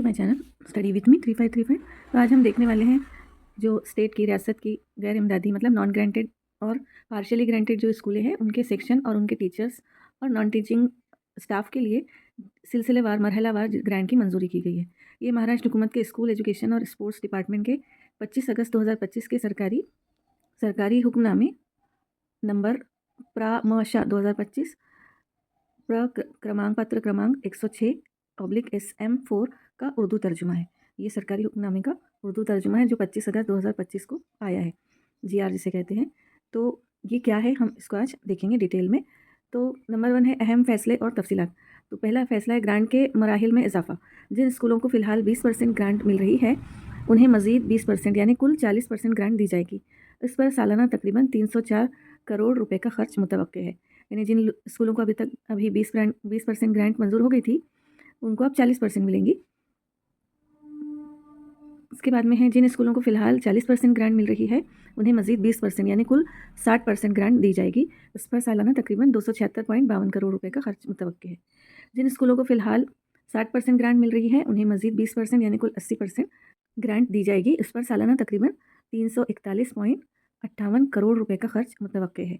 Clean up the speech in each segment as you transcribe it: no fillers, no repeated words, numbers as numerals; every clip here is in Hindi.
My channel study with me 3535। तो आज हम देखने वाले हैं जो स्टेट की रियासत की गैर इमदादी मतलब नॉन ग्रांटेड और पार्शियली ग्रांटेड जो स्कूलें हैं उनके सेक्शन और उनके टीचर्स और नॉन टीचिंग स्टाफ के लिए सिलसिलेवार मरहलावार ग्रांट की मंजूरी की गई है। ये महाराष्ट्र हुकूमत के स्कूल एजुकेशन और स्पोर्ट्स डिपार्टमेंट के 25 अगस्त 2025 के सरकारी हुक्मनामे नंबर प्रामशा 2025 पत्र क्रमांक 106/SM4 का उर्दू तर्जुमा है। ये सरकारी हुक्मनामे का उर्दू तर्जुमा है जो 25 अगस्त 2025 को आया है, GR जिसे कहते हैं। तो ये क्या है हम इसको आज देखेंगे डिटेल में। तो नंबर 1 है अहम फैसले और तफसीलात। तो पहला फैसला है ग्रांट के मराहिल में इजाफा। जिन स्कूलों को फ़िलहाल 20% ग्रांट मिल रही है उन्हें मज़ीद 20% यानी कुल 40% ग्रांट दी जाएगी। इस पर सालाना तकरीबन 304 करोड़ रुपए का खर्च मुतवक्के है। यानी जिन स्कूलों को अभी 20% ग्रांट मंजूर हो गई थी उनको अब 40% मिलेंगी। उसके बाद में है जिन स्कूलों को फ़िलहाल 40% ग्रांट मिल रही है उन्हें मज़ीद 20% यानी कुल 60% ग्रांट दी जाएगी। इस पर सालाना तकरीबन 276.52 करोड़ रुपए का खर्च मुतवक्के है। जिन स्कूलों को फ़िलहाल 60% ग्रांट मिल रही है उन्हें मज़ीद 20% यानी कुल 80% ग्रांट दी जाएगी। इस पर सालाना तकरीबन 341.58 करोड़ रुपए का खर्च मुतवक्के है।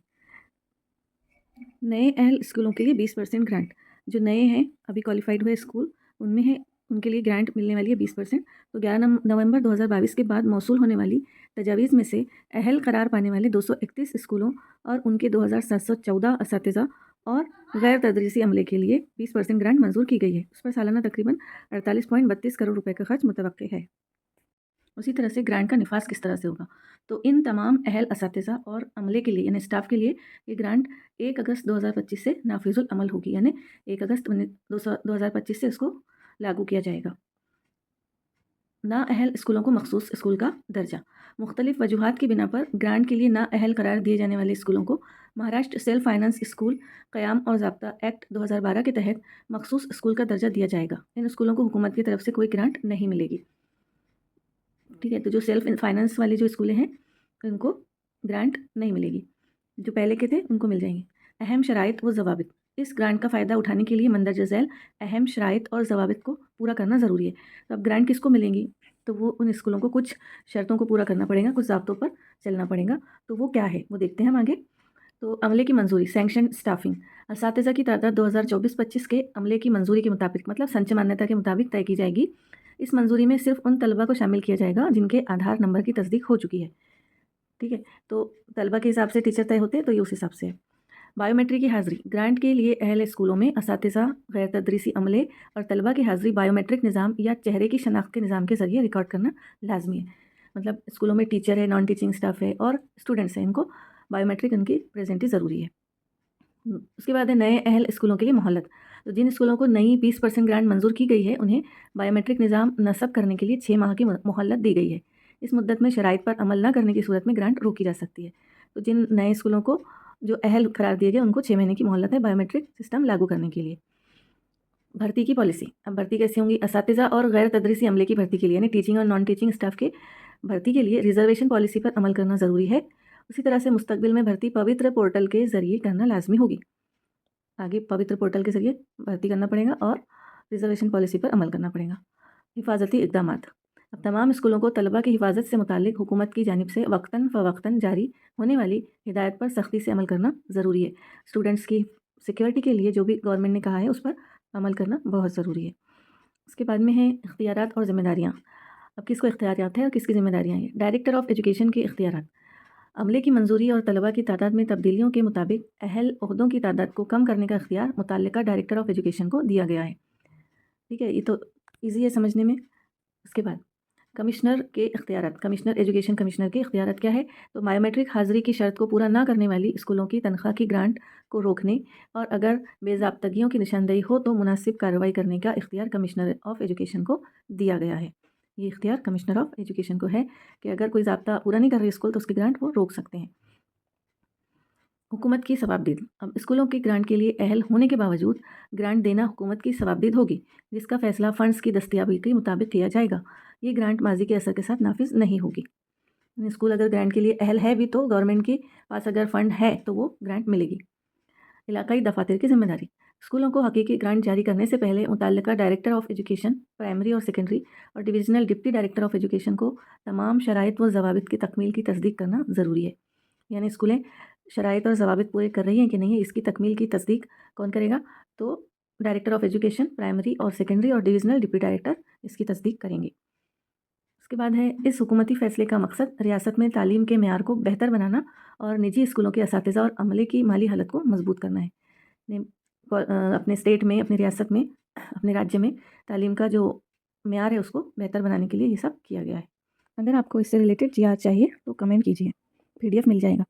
नए अहल स्कूलों के लिए 20% ग्रांट। जो नए हैं अभी क्वालिफाइड हुए स्कूल उनमें है उनके लिए ग्रांट मिलने वाली है 20%। तो 11 नवंबर 2022 के बाद मौसूल होने वाली तजावीज़ में से अहल करार पाने वाले 231 स्कूलों और उनके 2714 असातिज़ा और गैर तदरीसी अमले के लिए 20% ग्रांट मंजूर की गई है। उस पर सालाना तकरीबन 48.32 करोड़ रुपए का खर्च मुतवक्के है। उसी तरह से ग्रांट का निफाज किस तरह से होगा। तो इन तमाम अहल असातिज़ा और अमले के लिए यानी स्टाफ के लिए ये ग्रांट 1 अगस्त 2025 से नाफिजुल अमल होगी, यानी 1 अगस्त 2025 से इसको लागू किया जाएगा। ना अहल स्कूलों को मखसूस स्कूल का दर्जा। मुख्तलिफ वजूहात की बिना पर ग्रांट के लिए ना अहल करार दिए जाने वाले स्कूलों को महाराष्ट्र सेल्फ फाइनेंस स्कूल क़याम और ज़ाब्ता एक्ट 2012 के तहत मखसूस स्कूल का दर्जा दिया जाएगा। इन स्कूलों को हुकूमत की तरफ से कोई ग्रांट नहीं मिलेगी। ठीक है, तो जो सेल्फ फाइनेंस वाले जो स्कूलें हैं उनको ग्रांट नहीं मिलेगी, जो पहले के थे उनको मिल जाएंगे। अहम शराइत व ज़वाबित। इस ग्रांट का फ़ायदा उठाने के लिए मंदरजा झैल अहम शराइत और ज़वाबित को पूरा करना ज़रूरी है। तो अब ग्रांट किसको मिलेंगी, तो वो उन स्कूलों को कुछ शर्तों को पूरा करना पड़ेगा, कुछ ज़ाब्तों पर चलना पड़ेगा। तो वो क्या है वो देखते हैं हम आगे। तो अमले की मंजूरी सैंक्शन स्टाफिंग। असातिज़ा की तादाद 2024-25 के अमले की मंजूरी के मुताबिक मतलब संचय मान्यता के मुताबिक तय की जाएगी। इस मंजूरी में सिर्फ उन तलबा को शामिल किया जाएगा जिनके आधार नंबर की तस्दीक हो चुकी है। ठीक है, तो तलबा के हिसाब से टीचर तय होते हैं, तो ये उस हिसाब से है। बायोमेट्रिक की हाज़िरी। ग्रांट के लिए अहले स्कूलों में असातिज़ा, गैर तदरीसी अमले और तलबा की हाज़िरी बायोमेट्रिक निज़ाम या चेहरे की शनाख्त के निज़ाम के ज़रिए रिकॉर्ड करना लाजमी है। मतलब स्कूलों में टीचर है, नॉन टीचिंग स्टाफ है और स्टूडेंट्स हैं, इनको बायोमेट्रिक उनकी प्रेजेंटी ज़रूरी है। उसके बाद है नए अहल स्कूलों के लिए मोहलत। तो जिन स्कूलों को नई 20% ग्रांट मंजूर की गई है उन्हें बायोमेट्रिक निज़ाम नस्ब करने के लिए 6 माह की मोहलत दी गई है। इस मुद्दत में शराइत पर अमल न करने की सूरत में ग्रांट रोकी जा सकती है। तो जिन नए स्कूलों को जो अहल करार दिए गए उनको 6 महीने की मोहलत है बायोमेट्रिक सिस्टम लागू करने के लिए। भर्ती की पॉलिसी। अब भर्ती कैसी होंगी। असातिज़ा और गैर तदरीसी अमले की भर्ती के लिए यानी टीचिंग और नॉन टीचिंग स्टाफ के भर्ती के लिए रिजर्वेशन पॉलिसी पर अमल करना ज़रूरी है। उसी तरह से मुस्तकबिल में भर्ती पवित्र पोर्टल के ज़रिए करना लाजमी होगी। आगे पवित्र पोर्टल के ज़रिए भर्ती करना पड़ेगा और रिजर्वेशन पॉलिसी पर अमल करना पड़ेगा। हिफाजती इक़दामात। अब तमाम स्कूलों को तलबा की हिफाजत से मुताल्लिक़ हुकूमत की जानिब से वक्तन फ़वक्तन जारी होने वाली हिदायत पर सख्ती से अमल करना ज़रूरी है। स्टूडेंट्स की सिक्योरिटी के लिए जो भी गवर्नमेंट ने कहा है उस पर अमल करना बहुत ज़रूरी है। उसके बाद में है इख्तियारात और ज़िम्मेदारियाँ। अब किसको इख्तियारात है और किसकी ज़िम्मेदारियाँ हैं। डायरेक्टर ऑफ़ एजुकेशन की इख्तियारात। अमले की मंजूरी और तलबा की तादाद में तब्दीलियों के मुताबिक अहल ओहदों की तादाद को कम करने का इख्तियार मुतल्लिका डायरेक्टर ऑफ़ एजुकेशन को दिया गया है। ठीक है, ये तो ईजी है समझने में। उसके बाद कमिश्नर के इख्तियारात। कमिश्नर एजुकेशन कमिश्नर के इख्तियारात क्या है। तो बायोमेट्रिक हाज़िरी की शर्त को पूरा ना करने वाली स्कूलों की तनख्वाह की ग्रांट को रोकने और अगर बेज़ाब्तगियों की निशानदेही हो तो मुनासिब कार्रवाई करने का इख्तियार कमिश्नर ऑफ़ एजुकेशन को दिया गया है। ये इख्तियार कमिश्नर ऑफ़ एजुकेशन को है कि अगर कोई ज़ाब्ता पूरा नहीं कर रही स्कूल तो उसकी ग्रांट वो रोक सकते हैं। हुकूमत की सवाबदीद। अब स्कूलों की ग्रांट के लिए अहल होने के बावजूद ग्रांट देना हुकूमत की सवाबदीद होगी, जिसका फ़ैसला फ़ंड्स की दस्तियाबी के मुताबिक किया जाएगा। ये ग्रांट माजी के असर के साथ नाफिज नहीं होगी। स्कूल अगर ग्रांट के लिए अहल है भी तो गवर्नमेंट के पास अगर फ़ंड है तो वो ग्रांट मिलेगी। इलाकाई दफातर की जिम्मेदारी। स्कूलों को हकीकी ग्रांट जारी करने से पहले मुतल्लिका डायरेक्टर ऑफ एजुकेशन प्राइमरी और सेकेंडरी और divisional deputy director of education को तमाम शराइत व ज़वाबित की तकमील की तस्दीक करना ज़रूरी है। यानी स्कूलें शराइत और ज़वाबित पूरे कर रही हैं कि नहीं है, इसकी तकमील की तस्दीक कौन करेगा? तो डायरेक्टर ऑफ एजुकेशन प्राइमरी और सेकेंडरी और डिविजनल डिप्टी डायरेक्टर इसकी तस्दीक करेंगे। उसके बाद है, इस हुकूमती फ़ैसले का मकसद रियासत में तालीम के मेयार को बेहतर बनाना और निजी स्कूलों के असातिज़ा और अमले की माली हालत को मज़बूत करना है। ने अपने स्टेट में, अपनी रियासत में, अपने राज्य में तालीम का जो मेयार है उसको बेहतर बनाने के लिए ये सब किया गया है। अगर आपको इससे रिलेटेड जियाद चाहिए तो कमेंट कीजिए, PDF मिल जाएगा।